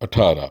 18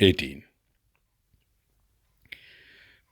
18।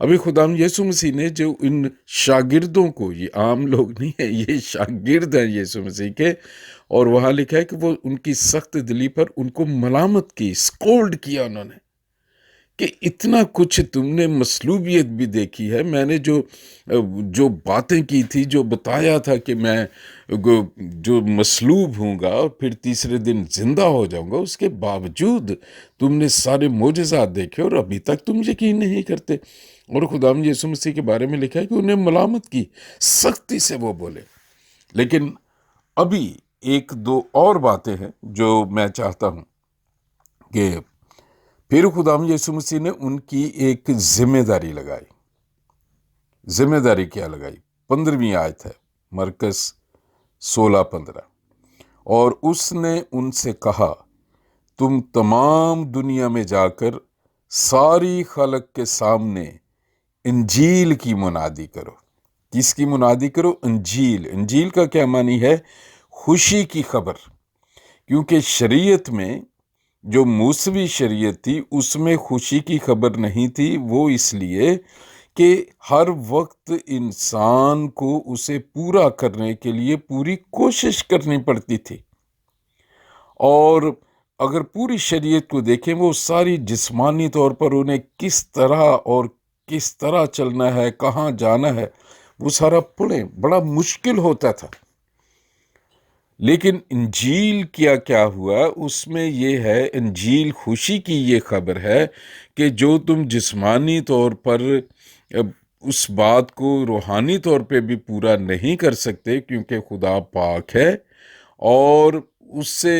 ابھی خداوند یسوع مسیح نے جو ان شاگردوں کو، یہ عام لوگ نہیں ہیں، یہ شاگرد ہیں یسوع مسیح کے، اور وہاں لکھا ہے کہ وہ ان کی سخت دلی پر ان کو ملامت کی، سکولڈ کیا انہوں نے کہ اتنا کچھ تم نے مصلوبیت بھی دیکھی ہے، میں نے جو باتیں کی تھی، جو بتایا تھا کہ میں جو مصلوب ہوں گا اور پھر تیسرے دن زندہ ہو جاؤں گا، اس کے باوجود تم نے سارے معجزات دیکھے اور ابھی تک تم یقین نہیں کرتے۔ اور خداوند یسوع مسیح کے بارے میں لکھا ہے کہ انہیں ملامت کی، سختی سے وہ بولے۔ لیکن ابھی ایک دو اور باتیں ہیں جو میں چاہتا ہوں کہ پھر خداوند یسوع مسیح نے ان کی ایک ذمہ داری لگائی۔ ذمہ داری کیا لگائی؟ 15ویں آیت ہے، مرکز 16-15، اور اس نے ان سے کہا، تم تمام دنیا میں جا کر ساری خلق کے سامنے انجیل کی منادی کرو۔ کس کی منادی کرو؟ انجیل۔ انجیل کا کیا معنی ہے؟ خوشی کی خبر۔ کیونکہ شریعت میں جو موسوی شریعت تھی اس میں خوشی کی خبر نہیں تھی، وہ اس لیے کہ ہر وقت انسان کو اسے پورا کرنے کے لیے پوری کوشش کرنی پڑتی تھی، اور اگر پوری شریعت کو دیکھیں وہ ساری جسمانی طور پر انہیں کس طرح چلنا ہے، کہاں جانا ہے، وہ سارا پڑھیں، بڑا مشکل ہوتا تھا۔ لیکن انجیل کیا ہوا؟ اس میں یہ ہے، انجیل خوشی کی یہ خبر ہے کہ جو تم جسمانی طور پر اس بات کو روحانی طور پہ بھی پورا نہیں کر سکتے، کیونکہ خدا پاک ہے، اور اس سے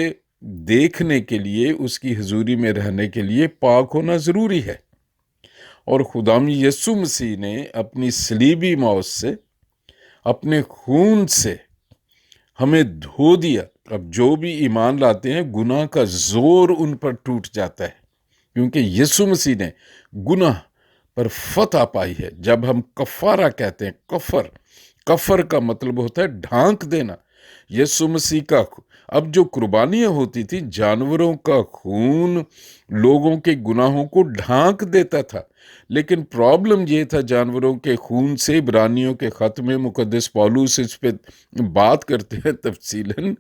دیکھنے کے لیے، اس کی حضوری میں رہنے کے لیے پاک ہونا ضروری ہے۔ اور خداوند یسوع مسیح نے اپنی صلیبی موت سے، اپنے خون سے ہمیں دھو دیا۔ اب جو بھی ایمان لاتے ہیں، گناہ کا زور ان پر ٹوٹ جاتا ہے، کیونکہ یسوع مسیح نے گناہ پر فتح پائی ہے۔ جب ہم کفارہ کہتے ہیں، کفر کا مطلب ہوتا ہے ڈھانک دینا۔ یسوع مسیح کا اب جو قربانیاں ہوتی تھی، جانوروں کا خون لوگوں کے گناہوں کو ڈھانک دیتا تھا، لیکن پرابلم یہ تھا جانوروں کے خون سے۔ عبرانیوں کے خط میں مقدس پولس اس پہ بات کرتے ہیں تفصیلاً۔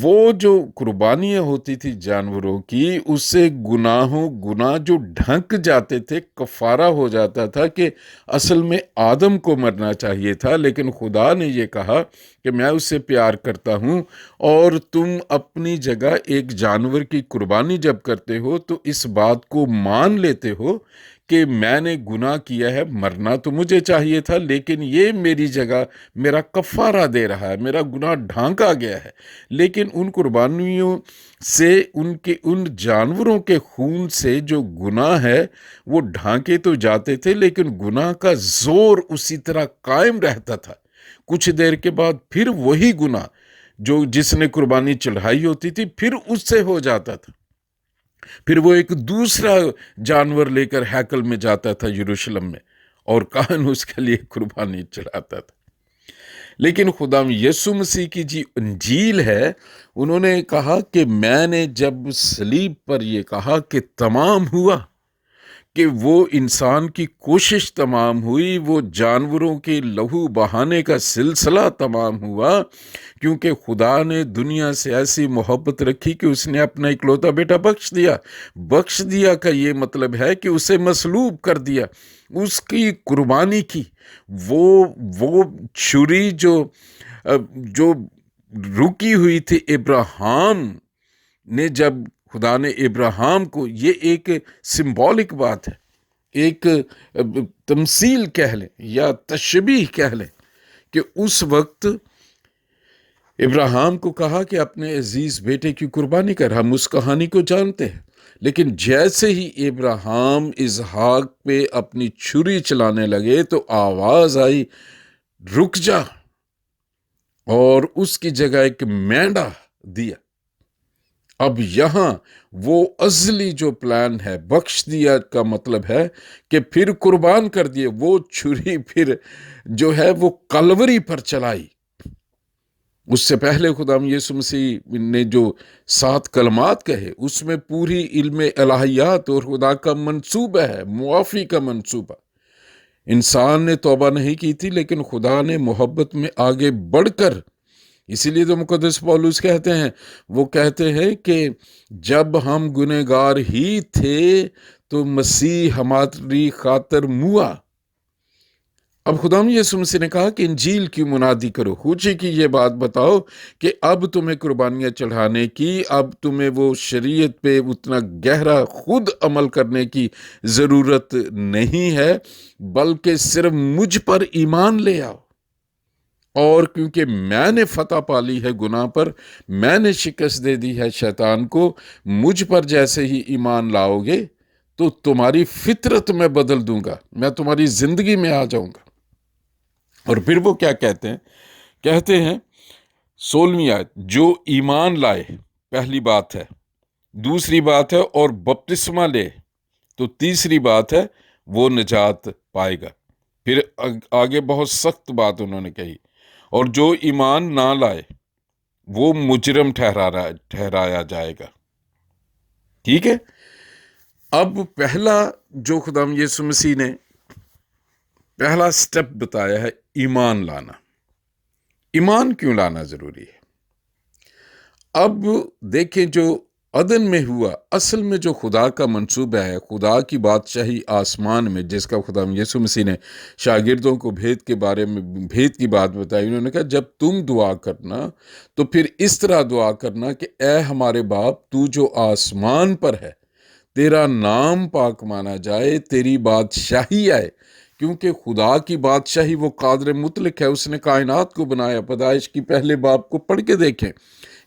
وہ جو قربانیاں ہوتی تھی جانوروں کی، اس سے گناہ جو ڈھنک جاتے تھے، کفارہ ہو جاتا تھا کہ اصل میں آدم کو مرنا چاہیے تھا، لیکن خدا نے یہ کہا کہ میں اس سے پیار کرتا ہوں، اور تم اپنی جگہ ایک جانور کی قربانی جب کرتے ہو تو اس بات کو مان لیتے ہو کہ میں نے گناہ کیا ہے، مرنا تو مجھے چاہیے تھا، لیکن یہ میری جگہ میرا کفارہ دے رہا ہے، میرا گناہ ڈھانکا گیا ہے۔ لیکن ان قربانیوں سے، ان جانوروں کے خون سے جو گناہ ہے وہ ڈھانکے تو جاتے تھے، لیکن گناہ کا زور اسی طرح قائم رہتا تھا۔ کچھ دیر کے بعد پھر وہی گناہ جو جس نے قربانی چڑھائی ہوتی تھی، پھر اس سے ہو جاتا تھا۔ پھر وہ ایک دوسرا جانور لے کر ہیکل میں جاتا تھا یروشلم میں، اور کاہن اس کے لیے قربانی چڑھاتا تھا۔ لیکن خدا یسوع مسیح کی جی انجیل ہے، انہوں نے کہا کہ میں نے جب صلیب پر یہ کہا کہ تمام ہوا، کہ وہ انسان کی کوشش تمام ہوئی، وہ جانوروں کے لہو بہانے کا سلسلہ تمام ہوا، کیونکہ خدا نے دنیا سے ایسی محبت رکھی کہ اس نے اپنا اکلوتا بیٹا بخش دیا کا یہ مطلب ہے کہ اسے مصلوب کر دیا، اس کی قربانی کی۔ وہ چھری جو رکی ہوئی تھی ابراہیم نے، جب خدا نے ابراہیم کو، یہ ایک سمبولک بات ہے، ایک تمثیل کہہ لیں یا تشبیہ کہہ لیں، کہ اس وقت ابراہیم کو کہا کہ اپنے عزیز بیٹے کی قربانی کر۔ ہم اس کہانی کو جانتے ہیں، لیکن جیسے ہی ابراہیم اسحاق پہ اپنی چھری چلانے لگے تو آواز آئی، رک جا، اور اس کی جگہ ایک مینڈا دیا۔ اب یہاں وہ ازلی جو پلان ہے، بخش دیا کا مطلب ہے کہ پھر قربان کر دیے۔ وہ چھری پھر جو ہے وہ کلوری پر چلائی۔ اس سے پہلے خدا یسوع مسیح نے جو 7 کلمات کہے، اس میں پوری علم الہیات اور خدا کا منصوبہ ہے، معافی کا منصوبہ۔ انسان نے توبہ نہیں کی تھی، لیکن خدا نے محبت میں آگے بڑھ کر، اسی لیے تو مقدس پولس کہتے ہیں، وہ کہتے ہیں کہ جب ہم گنہگار ہی تھے تو مسیح ہماری خاطر موا۔ اب خدا یسوع مسیح نے کہا کہ انجیل کی منادی کرو، خوشی کی یہ بات بتاؤ کہ اب تمہیں قربانیاں چڑھانے کی، اب تمہیں وہ شریعت پہ اتنا گہرا خود عمل کرنے کی ضرورت نہیں ہے، بلکہ صرف مجھ پر ایمان لے آؤ۔ اور کیونکہ میں نے فتح پالی ہے گناہ پر، میں نے شکست دے دی ہے شیطان کو، مجھ پر جیسے ہی ایمان لاؤ گے تو تمہاری فطرت میں بدل دوں گا، میں تمہاری زندگی میں آ جاؤں گا۔ اور پھر وہ کیا کہتے ہیں 16ویں آیت، جو ایمان لائے، پہلی بات ہے، دوسری بات ہے اور بپتسمہ لے، تو تیسری بات ہے وہ نجات پائے گا۔ پھر آگے بہت سخت بات انہوں نے کہی، اور جو ایمان نہ لائے وہ مجرم ٹھہرایا جائے گا۔ ٹھیک ہے، اب پہلا جو خدا یسوع مسیح نے پہلا سٹیپ بتایا ہے، ایمان لانا۔ ایمان کیوں لانا ضروری ہے؟ اب دیکھیں جو عدن میں ہوا، اصل میں جو خدا کا منصوبہ ہے، خدا کی بادشاہی آسمان میں، جس کا خدا یسوع مسیح نے شاگردوں کو بھید کے بارے میں بھید کی بات بتائی، انہوں نے کہا جب تم دعا کرنا تو پھر اس طرح دعا کرنا کہ اے ہمارے باپ تو جو آسمان پر ہے، تیرا نام پاک مانا جائے، تیری بادشاہی آئے، کیونکہ خدا کی بادشاہی وہ قادر مطلق ہے، اس نے کائنات کو بنایا۔ پیدائش کی پہلے باب کو پڑھ کے دیکھیں،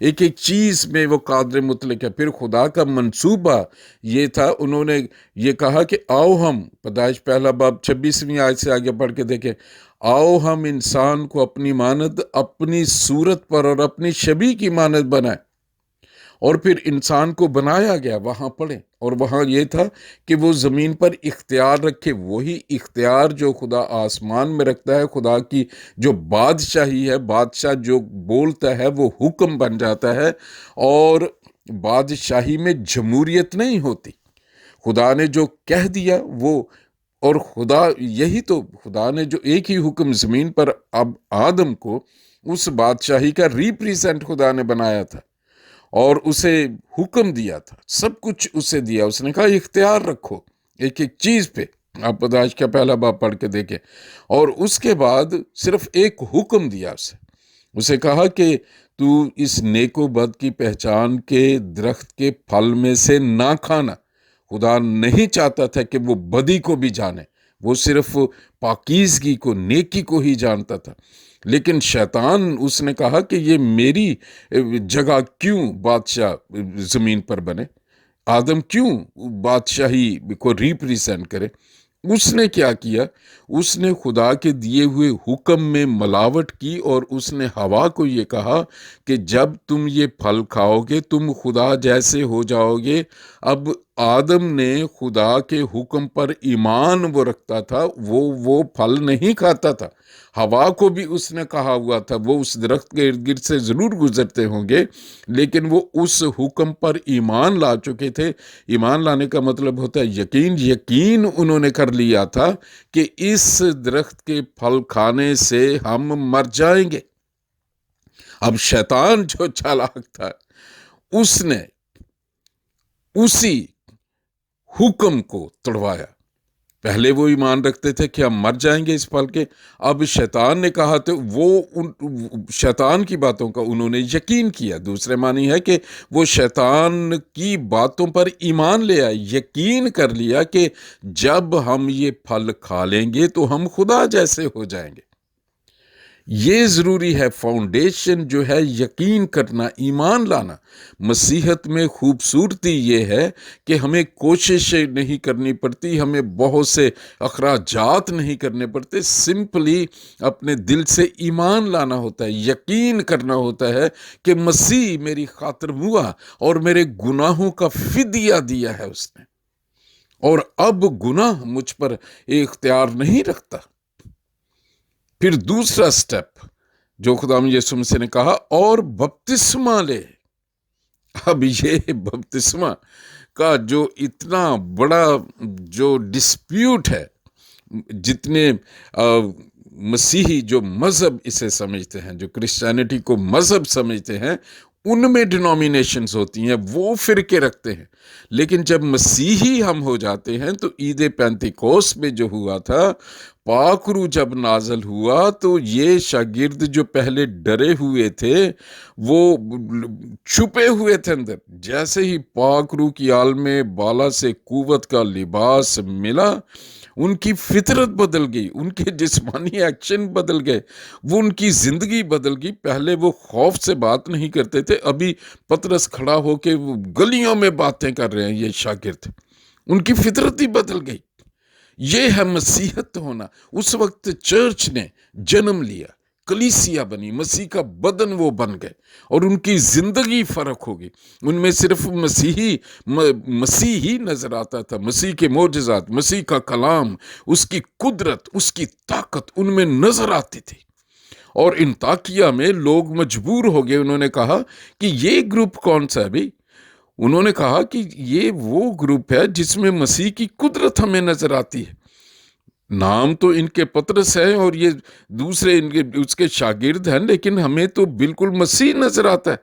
ایک ایک چیز میں وہ قادر مطلق ہے۔ پھر خدا کا منصوبہ یہ تھا، انہوں نے یہ کہا کہ آؤ ہم، پیدائش پہلا باب 26ویں آیت سے آگے پڑھ کے دیکھیں، آؤ ہم انسان کو اپنی مانند، اپنی صورت پر اور اپنی شبیہ کی مانند بنائیں۔ اور پھر انسان کو بنایا گیا، وہاں پڑھیں، اور وہاں یہ تھا کہ وہ زمین پر اختیار رکھے، وہی اختیار جو خدا آسمان میں رکھتا ہے۔ خدا کی جو بادشاہی ہے، بادشاہ جو بولتا ہے وہ حکم بن جاتا ہے، اور بادشاہی میں جمہوریت نہیں ہوتی۔ خدا نے جو کہہ دیا وہ، اور خدا یہی تو، خدا نے جو ایک ہی حکم زمین پر اب آدم کو اس بادشاہی کا ریپریزنٹ خدا نے بنایا تھا، اور اسے حکم دیا تھا، سب کچھ اسے دیا۔ اس نے کہا اختیار رکھو ایک ایک چیز پہ، آپ پیدائش کا پہلا باب پڑھ کے دیکھیں۔ اور اس کے بعد صرف ایک حکم دیا اسے کہا کہ تو اس نیک و بد کی پہچان کے درخت کے پھل میں سے نہ کھانا۔ خدا نہیں چاہتا تھا کہ وہ بدی کو بھی جانے، وہ صرف پاکیزگی کو، نیکی کو ہی جانتا تھا۔ لیکن شیطان، اس نے کہا کہ یہ میری جگہ کیوں بادشاہ زمین پر بنے، آدم کیوں بادشاہی کو ریپریزنٹ کرے۔ اس نے کیا کیا؟ اس نے خدا کے دیے ہوئے حکم میں ملاوٹ کی، اور اس نے حوا کو یہ کہا کہ جب تم یہ پھل کھاؤ گے تم خدا جیسے ہو جاؤ گے۔ اب آدم نے خدا کے حکم پر ایمان وہ رکھتا تھا، وہ پھل نہیں کھاتا تھا۔ حوا کو بھی اس نے کہا ہوا تھا وہ اس درخت کے ارد گرد سے ضرور گزرتے ہوں گے، لیکن وہ اس حکم پر ایمان لا چکے تھے۔ ایمان لانے کا مطلب ہوتا ہے یقین انہوں نے کر لیا تھا کہ اس درخت کے پھل کھانے سے ہم مر جائیں گے۔ اب شیطان جو چالاک تھا، اس نے اسی حکم کو توڑوایا۔ پہلے وہ ایمان رکھتے تھے کہ ہم مر جائیں گے اس پھل کے، اب شیطان نے کہا تو وہ شیطان کی باتوں کا انہوں نے یقین کیا۔ دوسرے معنی ہے کہ وہ شیطان کی باتوں پر ایمان لے آئے، یقین کر لیا کہ جب ہم یہ پھل کھا لیں گے تو ہم خدا جیسے ہو جائیں گے۔ یہ ضروری ہے، فاؤنڈیشن جو ہے یقین کرنا، ایمان لانا۔ مسیحت میں خوبصورتی یہ ہے کہ ہمیں کوشش نہیں کرنی پڑتی، ہمیں بہت سے اخراجات نہیں کرنے پڑتے، سمپلی اپنے دل سے ایمان لانا ہوتا ہے، یقین کرنا ہوتا ہے کہ مسیح میری خاطر ہوا اور میرے گناہوں کا فدیہ دیا ہے اس نے، اور اب گناہ مجھ پر اختیار نہیں رکھتا۔ پھر دوسرا سٹیپ جو خدا یسوع مسیح نے کہا، اور بپتسمہ لے۔ اب یہ بپتسمہ کا جو اتنا بڑا جو ڈسپیوٹ ہے، جتنے مسیحی جو مذہب اسے سمجھتے ہیں، جو کرسچینٹی کو مذہب سمجھتے ہیں، ان میں ڈینومینیشنز ہوتی ہیں، وہ فرقے رکھتے ہیں۔ لیکن جب مسیحی ہم ہو جاتے ہیں تو عید پینتیکوس میں جو ہوا تھا، پاک روح جب نازل ہوا تو یہ شاگرد جو پہلے ڈرے ہوئے تھے وہ چھپے ہوئے تھے اندر، جیسے ہی پاک روح کی عالم بالا سے قوت کا لباس ملا، ان کی فطرت بدل گئی، ان کے جسمانی ایکشن بدل گئے، وہ ان کی زندگی بدل گئی۔ پہلے وہ خوف سے بات نہیں کرتے تھے، ابھی پطرس کھڑا ہو کے وہ گلیوں میں باتیں کر رہے ہیں، یہ شاگرد، ان کی فطرت ہی بدل گئی۔ یہ ہے مسیحت ہونا۔ اس وقت چرچ نے جنم لیا، کلیسیا بنی، مسیح کا بدن وہ بن گئے، اور ان کی زندگی فرق ہوگی۔ ان میں صرف مسیح ہی نظر آتا تھا، مسیح کے معجزات، مسیح کا کلام، اس کی قدرت، اس کی طاقت ان میں نظر آتی تھی۔ اور انطاکیہ میں لوگ مجبور ہو گئے، انہوں نے کہا کہ یہ گروپ کون سا ہے بھائی؟ انہوں نے کہا کہ یہ وہ گروپ ہے جس میں مسیح کی قدرت ہمیں نظر آتی ہے۔ نام تو ان کے پطرس ہے اور یہ دوسرے اس کے شاگرد ہیں، لیکن ہمیں تو بالکل مسیح نظر آتا ہے۔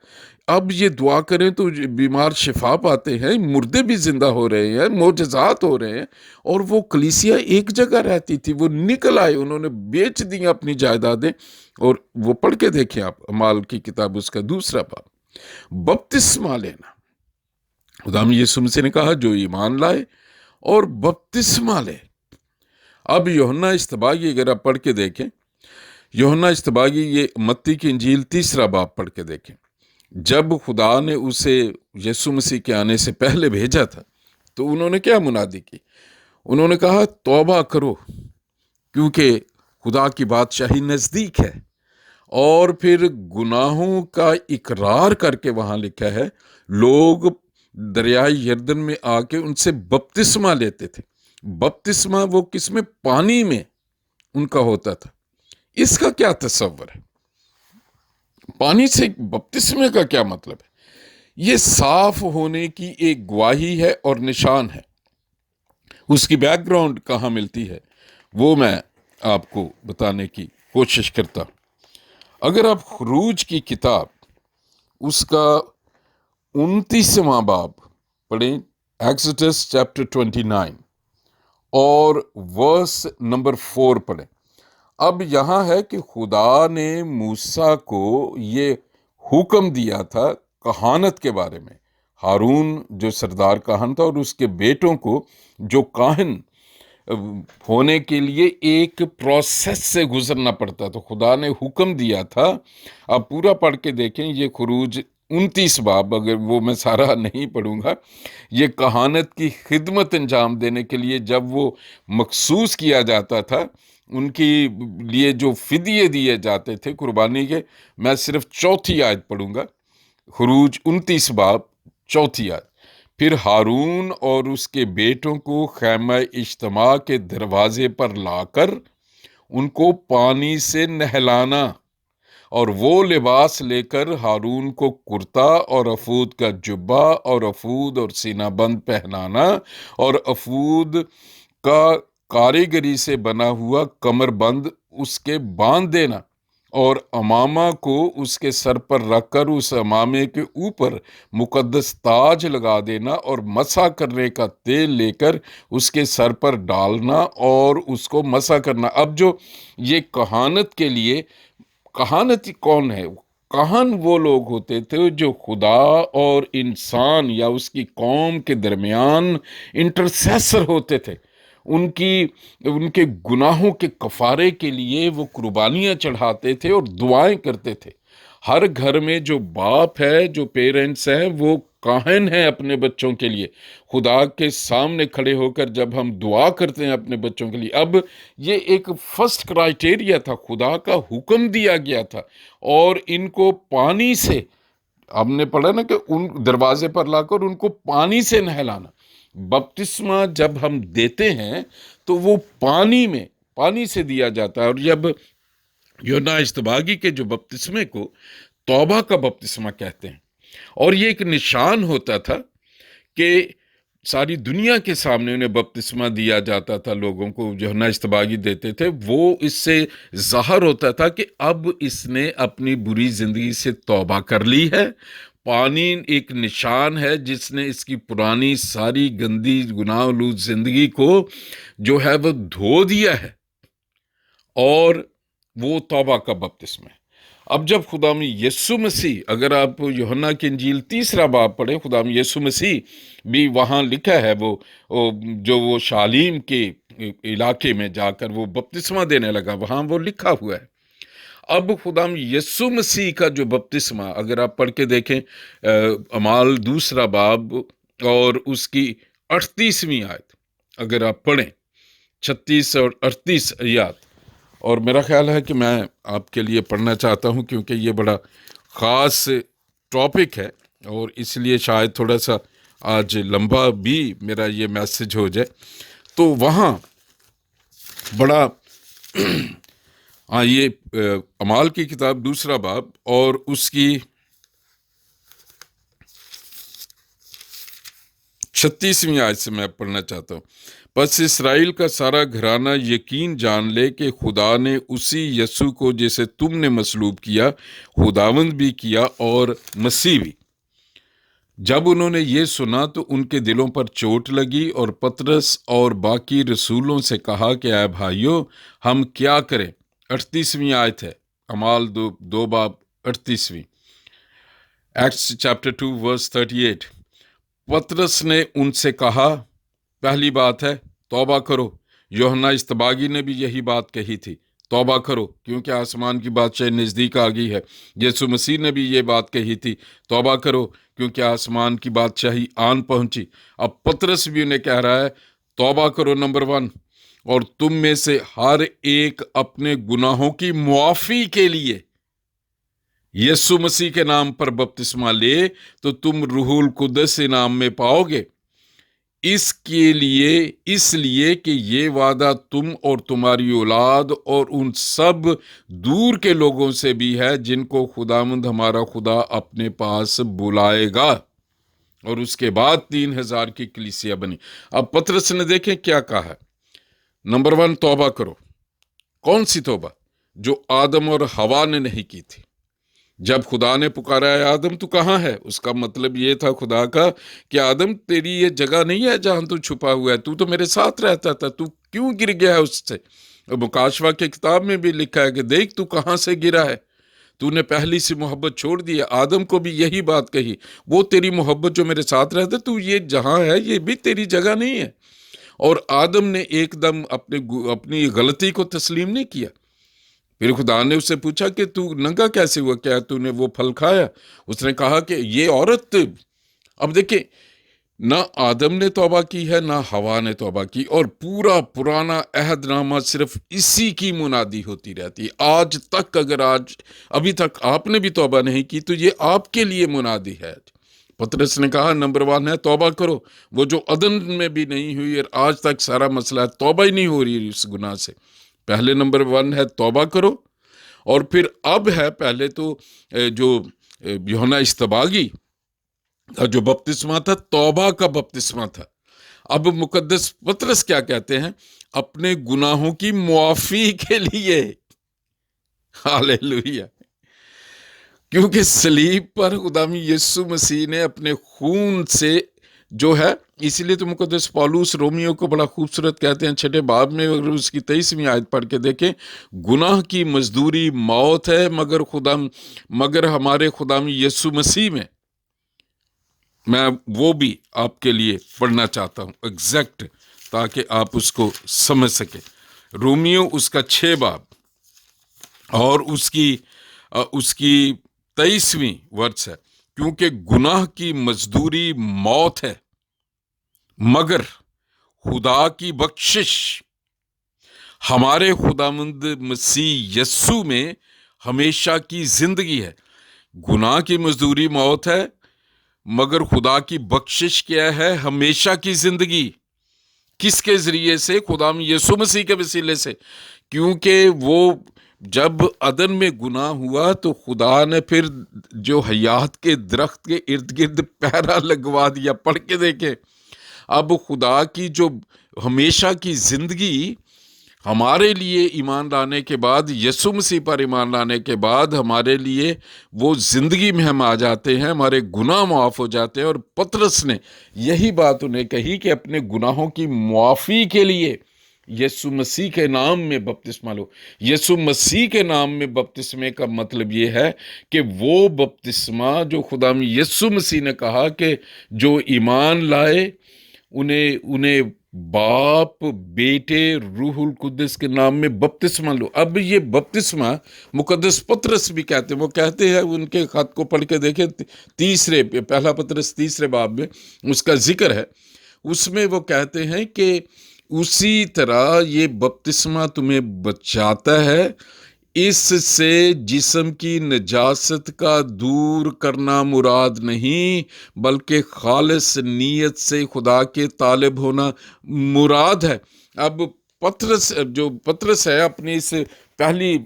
اب یہ دعا کریں تو بیمار شفا پاتے ہیں، مردے بھی زندہ ہو رہے ہیں، معجزات ہو رہے ہیں۔ اور وہ کلیسیا ایک جگہ رہتی تھی، وہ نکل آئے، انہوں نے بیچ دی اپنی جائیدادیں۔ اور وہ پڑھ کے دیکھیں آپ اعمال کی کتاب، اس کا 2 باب، بپتسمہ لینا۔ خدا یسوع مسیح نے کہا جو ایمان لائے اور بپتسمہ لے۔ اب یوحنا اصطباغی اگر آپ پڑھ کے دیکھیں، یوحنا اصطباغی یہ متی کی انجیل 3 باب پڑھ کے دیکھیں، جب خدا نے اسے یسوع مسیح کے آنے سے پہلے بھیجا تھا تو انہوں نے کیا منادی کی؟ انہوں نے کہا توبہ کرو کیونکہ خدا کی بادشاہی نزدیک ہے۔ اور پھر گناہوں کا اقرار کر کے وہاں لکھا ہے لوگ دریائے یردن میں آ کے ان سے بپتسمہ لیتے تھے۔ بپتسمہ وہ کس میں؟ پانی میں ان کا ہوتا تھا۔ اس کا کیا تصور ہے؟ پانی سے بپتسمے کا کیا مطلب ہے؟ یہ صاف ہونے کی ایک گواہی ہے اور نشان ہے۔ اس کی بیک گراؤنڈ کہاں ملتی ہے وہ میں آپ کو بتانے کی کوشش کرتا ہوں۔ اگر آپ خروج کی کتاب اس کا 29واں باب پڑھیں، ایکسوڈس چیپٹر 29 اور ورس نمبر 4 پڑھیں۔ اب یہاں ہے کہ خدا نے موسیٰ کو یہ حکم دیا تھا کہانت کے بارے میں۔ ہارون جو سردار کاہن تھا اور اس کے بیٹوں کو جو کاہن ہونے کے لیے ایک پروسیس سے گزرنا پڑتا، تو خدا نے حکم دیا تھا۔ اب پورا پڑھ کے دیکھیں، یہ خروج 29 باب، اگر وہ میں سارا نہیں پڑھوں گا، یہ کہانت کی خدمت انجام دینے کے لیے جب وہ مخصوص کیا جاتا تھا، ان کی لیے جو فدیے دیے جاتے تھے قربانی کے، میں صرف 4 آیت پڑھوں گا۔ خروج 29 باب 4 آیت۔ پھر ہارون اور اس کے بیٹوں کو خیمہ اجتماع کے دروازے پر لا کر ان کو پانی سے نہلانا، اور وہ لباس لے کر ہارون کو کرتا اور افود کا جبہ اور افود اور سینہ بند پہنانا، اور افود کا کاریگری سے بنا ہوا کمر بند اس کے باندھ دینا، اور امامہ کو اس کے سر پر رکھ کر اس امامے کے اوپر مقدس تاج لگا دینا، اور مسح کرنے کا تیل لے کر اس کے سر پر ڈالنا اور اس کو مسح کرنا۔ اب جو یہ کہانت کے لیے، کہانت کون ہے؟ کہان وہ لوگ ہوتے تھے جو خدا اور انسان یا اس کی قوم کے درمیان انٹرسیسر ہوتے تھے۔ ان کے گناہوں کے کفارے کے لیے وہ قربانیاں چڑھاتے تھے اور دعائیں کرتے تھے۔ ہر گھر میں جو باپ ہے، جو پیرنٹس ہیں، وہ کاہن ہیں اپنے بچوں کے لیے، خدا کے سامنے کھڑے ہو کر جب ہم دعا کرتے ہیں اپنے بچوں کے لیے۔ اب یہ ایک فرسٹ کرائٹیریا تھا، خدا کا حکم دیا گیا تھا، اور ان کو پانی سے، ہم نے پڑھا نا کہ ان دروازے پر لا کر ان کو پانی سے نہلانا۔ بپتسمہ جب ہم دیتے ہیں تو وہ پانی سے دیا جاتا ہے۔ اور جب یوحنا اصطباغی کے جو بپتسمے کو توبہ کا بپتسمہ کہتے ہیں، اور یہ ایک نشان ہوتا تھا کہ ساری دنیا کے سامنے انہیں بپتسمہ دیا جاتا تھا، لوگوں کو یوحنا اشتباغی دیتے تھے، وہ اس سے ظاہر ہوتا تھا کہ اب اس نے اپنی بری زندگی سے توبہ کر لی ہے۔ پانی ایک نشان ہے جس نے اس کی پرانی ساری گندی گناہ آلود زندگی کو جو ہے وہ دھو دیا ہے، اور وہ توبہ کا بپتسمہ ہے۔ اب جب خداوند یسوع مسیح، اگر آپ یوحنا کی انجیل 3 باب پڑھیں، خداوند یسوع مسیح بھی وہاں لکھا ہے، وہ شالیم کے علاقے میں جا کر وہ بپتسمہ دینے لگا، وہاں وہ لکھا ہوا ہے۔ اب خداوند یسوع مسیح کا جو بپتسمہ اگر آپ پڑھ کے دیکھیں، اعمال 2 باب اور اس کی 38ویں آیت اگر آپ پڑھیں، 36 اور 38 آیات، اور میرا خیال ہے کہ میں آپ کے لیے پڑھنا چاہتا ہوں کیونکہ یہ بڑا خاص ٹاپک ہے، اور اس لیے شاید تھوڑا سا آج لمبا بھی میرا یہ میسج ہو جائے۔ تو وہاں بڑا یہ اعمال کی کتاب 2 باب اور اس کی 36ویں آیت سے میں پڑھنا چاہتا ہوں۔ پس اسرائیل کا سارا گھرانہ یقین جان لے کہ خدا نے اسی یسوع کو جسے تم نے مصلوب کیا، خداوند بھی کیا اور مسیح بھی۔ جب انہوں نے یہ سنا تو ان کے دلوں پر چوٹ لگی، اور پطرس اور باقی رسولوں سے کہا کہ اے بھائیو، ہم کیا کریں؟ 38ویں آیت ہے، اعمال 2 باب 38ویں، ایکٹس چیپٹر 2 ورس 38۔ پطرس نے ان سے کہا، پہلی بات ہے توبہ کرو۔ یوحنا اشتباغی نے بھی یہی بات کہی تھی، توبہ کرو کیونکہ آسمان کی بادشاہی نزدیک آ گئی ہے۔ یسوع مسیح نے بھی یہ بات کہی تھی، توبہ کرو کیونکہ آسمان کی بادشاہی آن پہنچی۔ اب پطرس بھی انہیں کہہ رہا ہے، توبہ کرو نمبر 1، اور تم میں سے ہر ایک اپنے گناہوں کی معافی کے لیے یسوع مسیح کے نام پر بپتسمہ لے تو تم روح القدس انعام میں پاؤ گے۔ اس لیے کہ یہ وعدہ تم اور تمہاری اولاد اور ان سب دور کے لوگوں سے بھی ہے جن کو خداوند ہمارا خدا اپنے پاس بلائے گا۔ اور اس کے بعد 3000 کی کلیسیا بنی۔ اب پطرس نے دیکھیں کیا کہا ہے، نمبر 1 توبہ کرو۔ کون سی توبہ؟ جو آدم اور حوا نے نہیں کی تھی۔ جب خدا نے پکارا ہے آدم تو کہاں ہے، اس کا مطلب یہ تھا خدا کا کہ آدم تیری یہ جگہ نہیں ہے جہاں تو چھپا ہوا ہے، تو میرے ساتھ رہتا تھا، تو کیوں گر گیا ہے اس سے؟ مکاشفہ کی کتاب میں بھی لکھا ہے کہ دیکھ تو کہاں سے گرا ہے، تو نے پہلی سی محبت چھوڑ دی ہے۔ آدم کو بھی یہی بات کہی، وہ تیری محبت جو میرے ساتھ رہتا، تو یہ جہاں ہے یہ بھی تیری جگہ نہیں ہے۔ اور آدم نے ایک دم اپنی غلطی کو تسلیم نہیں کیا۔ پھر خدا نے اس سے پوچھا کہ تو ننگا کیسے ہوا، کیا تو نے وہ پھل کھایا؟ اس نے کہا کہ یہ عورت، اب دیکھیں نہ آدم نے توبہ کی ہے نہ حوا نے توبہ کی، اور پورا پرانا عہد نامہ صرف اسی کی منادی ہوتی رہتی ہے آج تک۔ اگر ابھی تک آپ نے بھی توبہ نہیں کی تو یہ آپ کے لیے منادی ہے۔ پطرس نے کہا نمبر 1 ہے توبہ کرو، وہ جو عدن میں بھی نہیں ہوئی، اور آج تک سارا مسئلہ ہے توبہ ہی نہیں ہو رہی اس گناہ سے۔ پہلے نمبر 1 ہے توبہ کرو، اور پھر اب ہے پہلے تو جو یوحنا اشتباغی کا جو بپتسمہ تھا توبہ کا بپتسمہ تھا۔ اب مقدس پطرس کیا کہتے ہیں؟ اپنے گناہوں کی معافی کے لیے، ہاللیلویہ، کیونکہ صلیب پر خداوند یسوع مسیح نے اپنے خون سے جو ہے، اسی لیے تو مقدس پالوس رومیو کو بڑا خوبصورت کہتے ہیں 6 باب میں، اگر اس کی 23ویں آیت پڑھ کے دیکھیں، گناہ کی مزدوری موت ہے مگر ہمارے خداوند یسوع مسیح میں وہ بھی آپ کے لیے پڑھنا چاہتا ہوں ایگزیکٹ، تاکہ آپ اس کو سمجھ سکیں۔ رومیو اس کا 6 باب اور اس کی 23ویں ورس ہے، کیونکہ گناہ کی مزدوری موت ہے مگر خدا کی بخشش ہمارے خداوند مسیح یسوع میں ہمیشہ کی زندگی ہے۔ گناہ کی مزدوری موت ہے مگر خدا کی بخشش کیا ہے؟ ہمیشہ کی زندگی۔ کس کے ذریعے سے؟ خداوند یسوع مسیح کے وسیلے سے، کیونکہ وہ جب عدن میں گناہ ہوا تو خدا نے پھر جو حیات کے درخت کے ارد گرد پہرا لگوا دیا۔ پڑھ کے دیکھیں، اب خدا کی جو ہمیشہ کی زندگی ہمارے لیے ایمان لانے کے بعد، یسوع مسیح پر ایمان لانے کے بعد ہمارے لیے وہ زندگی میں ہم آ جاتے ہیں، ہمارے گناہ معاف ہو جاتے ہیں۔ اور پطرس نے یہی بات انہیں کہی کہ اپنے گناہوں کی معافی کے لیے یسوع مسیح کے نام میں بپتسمہ لو۔ یسوع مسیح کے نام میں بپتسمے کا مطلب یہ ہے کہ وہ بپتسمہ جو خدا یسوع مسیح نے کہا کہ جو ایمان لائے انہیں باپ، بیٹے، روح القدس کے نام میں بپتسمہ لو۔ اب یہ بپتسمہ مقدس پطرس بھی کہتے ہیں، وہ کہتے ہیں، ان کے خط کو پڑھ کے دیکھیں، پہلا پطرس 3 باب میں اس کا ذکر ہے۔ اس میں وہ کہتے ہیں کہ اسی طرح یہ بپتسمہ تمہیں بچاتا ہے، اس سے جسم کی نجاست کا دور کرنا مراد نہیں، بلکہ خالص نیت سے خدا کے طالب ہونا مراد ہے۔ اب پطرس ہے، اپنی اس پہلی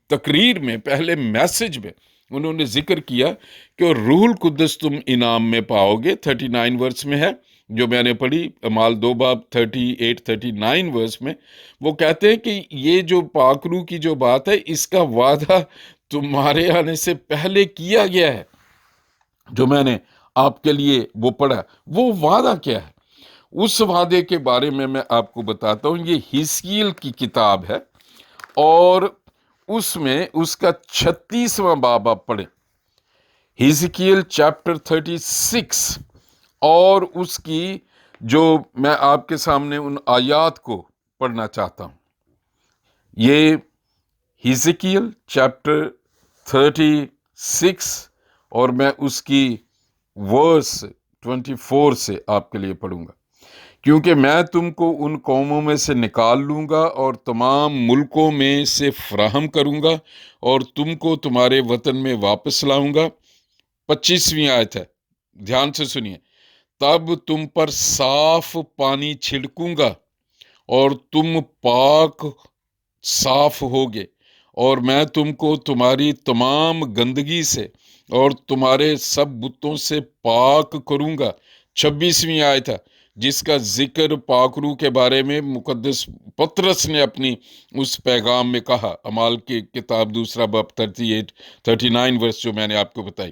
تقریر میں، پہلے میسج میں انہوں نے ذکر کیا کہ روح القدس تم انعام میں پاؤ گے، 39 ورس میں ہے جو میں نے پڑھی، اعمال 2 باب 38-39 ورس میں۔ وہ کہتے ہیں کہ یہ جو پاک روح کی جو بات ہے، اس کا وعدہ تمہارے آنے سے پہلے کیا گیا ہے۔ جو میں نے آپ کے لیے وہ پڑھا، وہ وعدہ کیا ہے؟ اس وعدے کے بارے میں آپ کو بتاتا ہوں۔ یہ حزقیل کی کتاب ہے اور اس میں اس کا 36واں باب آپ پڑھیں، حزقیل چیپٹر 36، اور اس کی جو میں آپ کے سامنے ان آیات کو پڑھنا چاہتا ہوں۔ یہ حزقیل چیپٹر 36 اور میں اس کی ورس 24 سے آپ کے لیے پڑھوں گا۔ کیونکہ میں تم کو ان قوموں میں سے نکال لوں گا اور تمام ملکوں میں سے فراہم کروں گا اور تم کو تمہارے وطن میں واپس لاؤں گا۔ 25ویں آیت ہے، دھیان سے سنیے۔ تب تم پر صاف پانی چھڑکوں گا اور تم پاک صاف ہوگے، اور میں تم کو تمہاری تمام گندگی سے اور تمہارے سب بتوں سے پاک کروں گا۔ 26ویں آیت ہے جس کا ذکر پاک روح کے بارے میں مقدس پطرس نے اپنی اس پیغام میں کہا، اعمال کی کتاب 2 باب 39 ورس جو میں نے آپ کو بتائی۔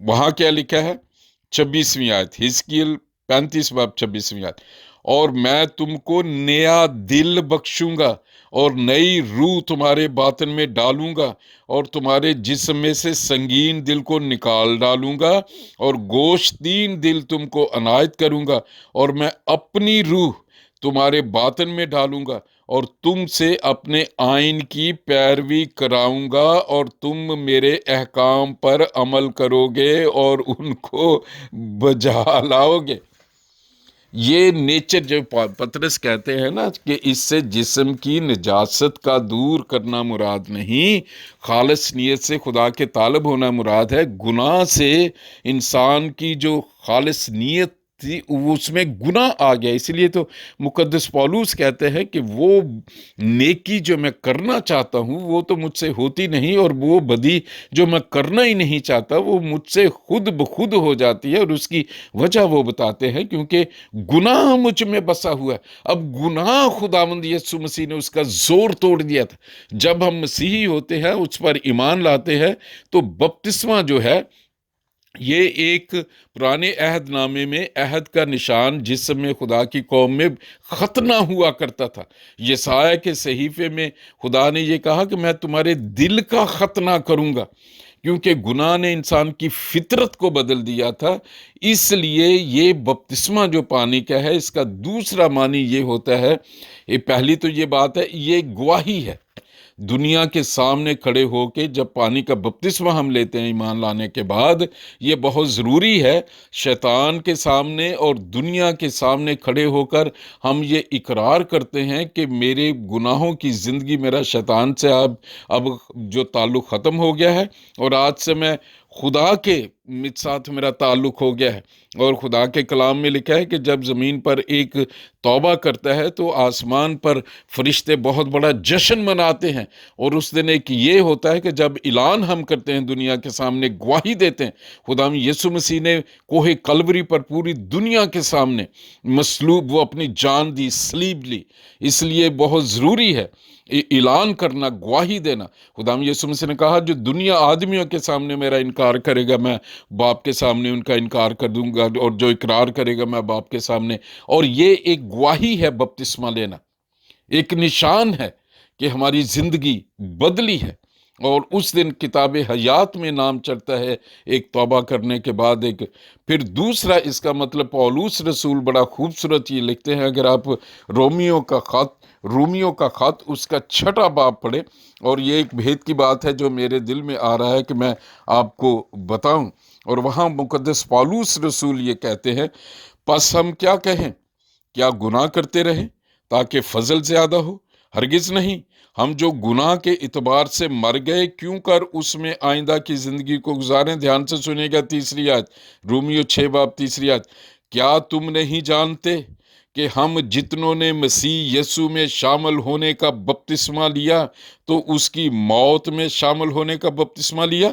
وہاں کیا لکھا ہے؟ 26ویں آیت، حزقیل 35 باب 26ویں آیت، اور میں تم کو نیا دل بخشوں گا اور نئی روح تمہارے باطن میں ڈالوں گا اور تمہارے جسم میں سے سنگین دل کو نکال ڈالوں گا اور گوشتین دل تم کو عنایت کروں گا، اور میں اپنی روح تمہارے باطن میں ڈالوں گا اور تم سے اپنے آئین کی پیروی کراؤں گا اور تم میرے احکام پر عمل کرو گے اور ان کو بجا لاؤ گے۔ یہ نیچر جو پطرس کہتے ہیں نا کہ اس سے جسم کی نجاست کا دور کرنا مراد نہیں، خالص نیت سے خدا کے طالب ہونا مراد ہے۔ گناہ سے انسان کی جو خالص نیت تھی اس میں گناہ آ گیا، اس لیے تو مقدس پولوس کہتے ہیں کہ وہ نیکی جو میں کرنا چاہتا ہوں وہ تو مجھ سے ہوتی نہیں، اور وہ بدی جو میں کرنا ہی نہیں چاہتا وہ مجھ سے خود بخود ہو جاتی ہے۔ اور اس کی وجہ وہ بتاتے ہیں کیونکہ گناہ مجھ میں بسا ہوا ہے۔ اب گناہ خداوند یسوع مسیح نے اس کا زور توڑ دیا تھا۔ جب ہم مسیحی ہوتے ہیں، اس پر ایمان لاتے ہیں، تو بپتسمہ جو ہے یہ ایک پرانے عہد نامے میں عہد کا نشان جسم میں خدا کی قوم میں ختنہ ہوا کرتا تھا۔ یسایہ کے صحیفے میں خدا نے یہ کہا کہ میں تمہارے دل کا ختنہ کروں گا، کیونکہ گناہ نے انسان کی فطرت کو بدل دیا تھا۔ اس لیے یہ بپتسمہ جو پانی کا ہے، اس کا دوسرا معنی یہ ہوتا ہے، پہلی تو یہ بات ہے، یہ گواہی ہے۔ دنیا کے سامنے کھڑے ہو کے جب پانی کا بپتسمہ ہم لیتے ہیں ایمان لانے کے بعد، یہ بہت ضروری ہے شیطان کے سامنے اور دنیا کے سامنے کھڑے ہو کر ہم یہ اقرار کرتے ہیں کہ میرے گناہوں کی زندگی، میرا شیطان سے اب جو تعلق ختم ہو گیا ہے، اور آج سے میں خدا کے ساتھ میرا تعلق ہو گیا ہے۔ اور خدا کے کلام میں لکھا ہے کہ جب زمین پر ایک توبہ کرتا ہے تو آسمان پر فرشتے بہت بڑا جشن مناتے ہیں، اور اس دن ایک یہ ہوتا ہے کہ جب اعلان ہم کرتے ہیں، دنیا کے سامنے گواہی دیتے ہیں، خدا یسوع مسیح نے کوہ کلوری پر پوری دنیا کے سامنے مصلوب وہ اپنی جان دی، صلیب لی۔ اس لیے بہت ضروری ہے اعلان کرنا، گواہی دینا۔ خدا یسوع مسیح نے کہا جو دنیا آدمیوں کے سامنے میرا انکار کرے گا، میں باپ کے سامنے ان کا انکار کر دوں گا، اور جو اقرار کرے گا میں باپ کے سامنے۔ اور یہ ایک گواہی ہے بپتسمہ لینا، ایک نشان ہے کہ ہماری زندگی بدلی ہے، اور اس دن کتاب حیات میں نام چڑھتا ہے ایک توبہ کرنے کے بعد۔ ایک پھر دوسرا اس کا مطلب پولس رسول بڑا خوبصورت یہ لکھتے ہیں، اگر آپ رومیوں کا خط اس کا 6 باب پڑھے، اور یہ ایک بھید کی بات ہے جو میرے دل میں آ رہا ہے کہ میں آپ کو بتاؤں، اور وہاں مقدس پولس رسول یہ کہتے ہیں، پس ہم کیا کہیں؟ کیا گناہ کرتے رہیں تاکہ فضل زیادہ ہو؟ ہرگز نہیں، ہم جو گناہ کے اعتبار سے مر گئے کیوں کر اس میں آئندہ کی زندگی کو گزاریں۔ دھیان سے سنیے گا 3 آیت، رومیو 6 باب 3 آیت، کیا تم نہیں جانتے کہ ہم جتنوں نے مسیح یسوع میں شامل ہونے کا بپتسمہ لیا تو اس کی موت میں شامل ہونے کا بپتسمہ لیا؟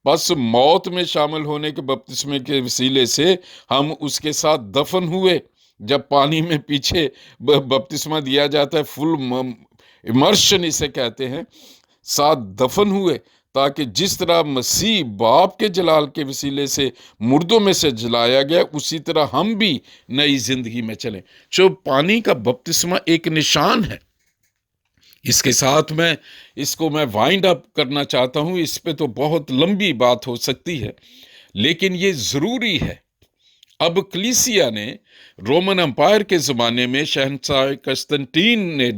بس موت میں شامل ہونے کے بپتسمے کے وسیلے سے ہم اس کے ساتھ دفن ہوئے۔ جب پانی میں پیچھے بپتسمہ دیا جاتا ہے، فل امرشن اسے کہتے ہیں، ساتھ دفن ہوئے، تاکہ جس طرح مسیح باپ کے جلال کے وسیلے سے مردوں میں سے جلایا گیا، اسی طرح ہم بھی نئی زندگی میں چلیں۔ جو پانی کا بپتسمہ ایک نشان ہے، اس کے ساتھ میں اس کو وائنڈ اپ کرنا چاہتا ہوں، اس پہ تو بہت لمبی بات ہو سکتی ہے، لیکن یہ ضروری ہے۔ اب کلیسیا نے رومن امپائر کے زمانے میں شہنشاہ قسطنطین نے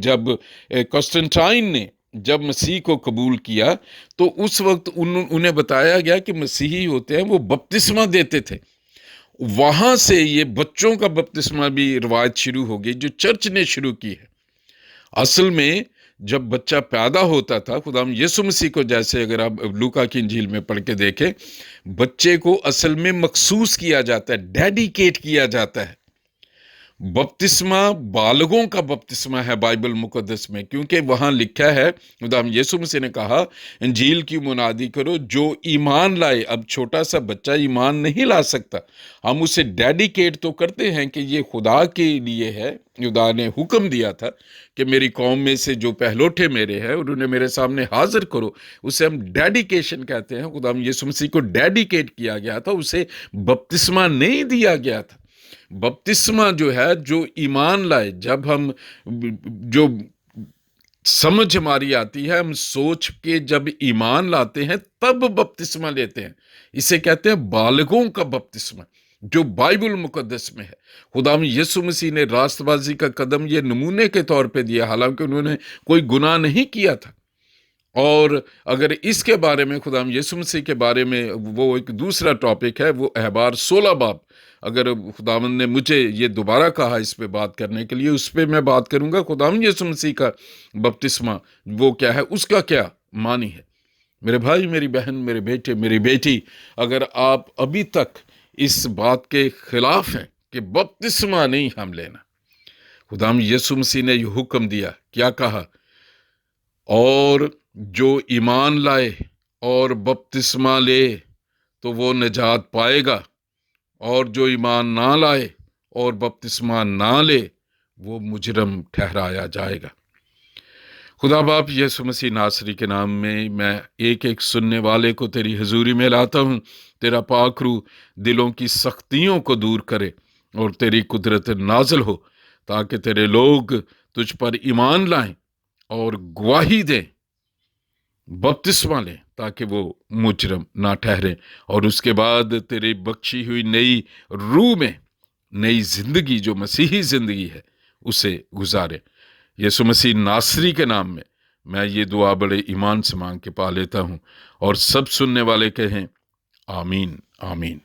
جب مسیح کو قبول کیا تو اس وقت انہیں بتایا گیا کہ مسیحی ہوتے ہیں وہ بپتسمہ دیتے تھے۔ وہاں سے یہ بچوں کا بپتسمہ بھی روایت شروع ہو گئی جو چرچ نے شروع کی ہے۔ اصل میں جب بچہ پیدا ہوتا تھا، خدا یسوع مسیح کو جیسے اگر آپ لوکا کی انجیل میں پڑھ کے دیکھیں، بچے کو اصل میں مخصوص کیا جاتا ہے، ڈیڈیکیٹ کیا جاتا ہے۔ بپتسمہ بالغوں کا بپتسمہ ہے بائبل مقدس میں، کیونکہ وہاں لکھا ہے، خدا یسوع مسیح نے کہا انجیل کی منادی کرو، جو ایمان لائے۔ اب چھوٹا سا بچہ ایمان نہیں لا سکتا، ہم اسے ڈیڈیکیٹ تو کرتے ہیں کہ یہ خدا کے لیے ہے۔ خدا نے حکم دیا تھا کہ میری قوم میں سے جو پہلوٹے میرے ہیں اور انہیں میرے سامنے حاضر کرو، اسے ہم ڈیڈیکیشن کہتے ہیں۔ خدا یسوع مسیح کو ڈیڈیکیٹ کیا گیا تھا، اسے بپتسمہ نہیں دیا گیا تھا۔ بپتسمہ جو ہے، جو ایمان لائے، جب ہم جو سمجھ ہماری آتی ہے، ہم سوچ کے جب ایمان لاتے ہیں تب بپتسمہ لیتے ہیں، اسے کہتے ہیں بالغوں کا بپتسمہ، جو بائبل مقدس میں ہے۔ خدا یسوع مسیح نے راست بازی کا قدم یہ نمونے کے طور پہ دیا، حالانکہ انہوں نے کوئی گناہ نہیں کیا تھا۔ اور اگر اس کے بارے میں خدا یسوع مسیح کے بارے میں وہ ایک دوسرا ٹاپک ہے، وہ احبار 16 باب، اگر خداوند نے مجھے یہ دوبارہ کہا اس پہ بات کرنے کے لیے، اس پہ میں بات کروں گا۔ خداوند یسوع مسیح کا بپتسمہ وہ کیا ہے، اس کا کیا معنی ہے۔ میرے بھائی، میری بہن، میرے بیٹے، میری بیٹی، اگر آپ ابھی تک اس بات کے خلاف ہیں کہ بپتسمہ نہیں ہم لینا، خداوند یسوع مسیح نے یہ حکم دیا، کیا کہا؟ اور جو ایمان لائے اور بپتسمہ لے تو وہ نجات پائے گا، اور جو ایمان نہ لائے اور بپتسمہ نہ لے وہ مجرم ٹھہرایا جائے گا۔ خدا باپ یسوع مسیح ناصری کے نام میں ایک ایک سننے والے کو تیری حضوری میں لاتا ہوں۔ تیرا پاک روح دلوں کی سختیوں کو دور کرے اور تیری قدرت نازل ہو، تاکہ تیرے لوگ تجھ پر ایمان لائیں اور گواہی دیں، بپتسمہ لیں، تاکہ وہ مجرم نہ ٹھہریں، اور اس کے بعد تیری بخشی ہوئی نئی روح میں نئی زندگی جو مسیحی زندگی ہے اسے گزارے۔ یسوع مسیح ناصری کے نام میں یہ دعا بڑے ایمان سے مانگ کے پا لیتا ہوں، اور سب سننے والے کہیں آمین آمین۔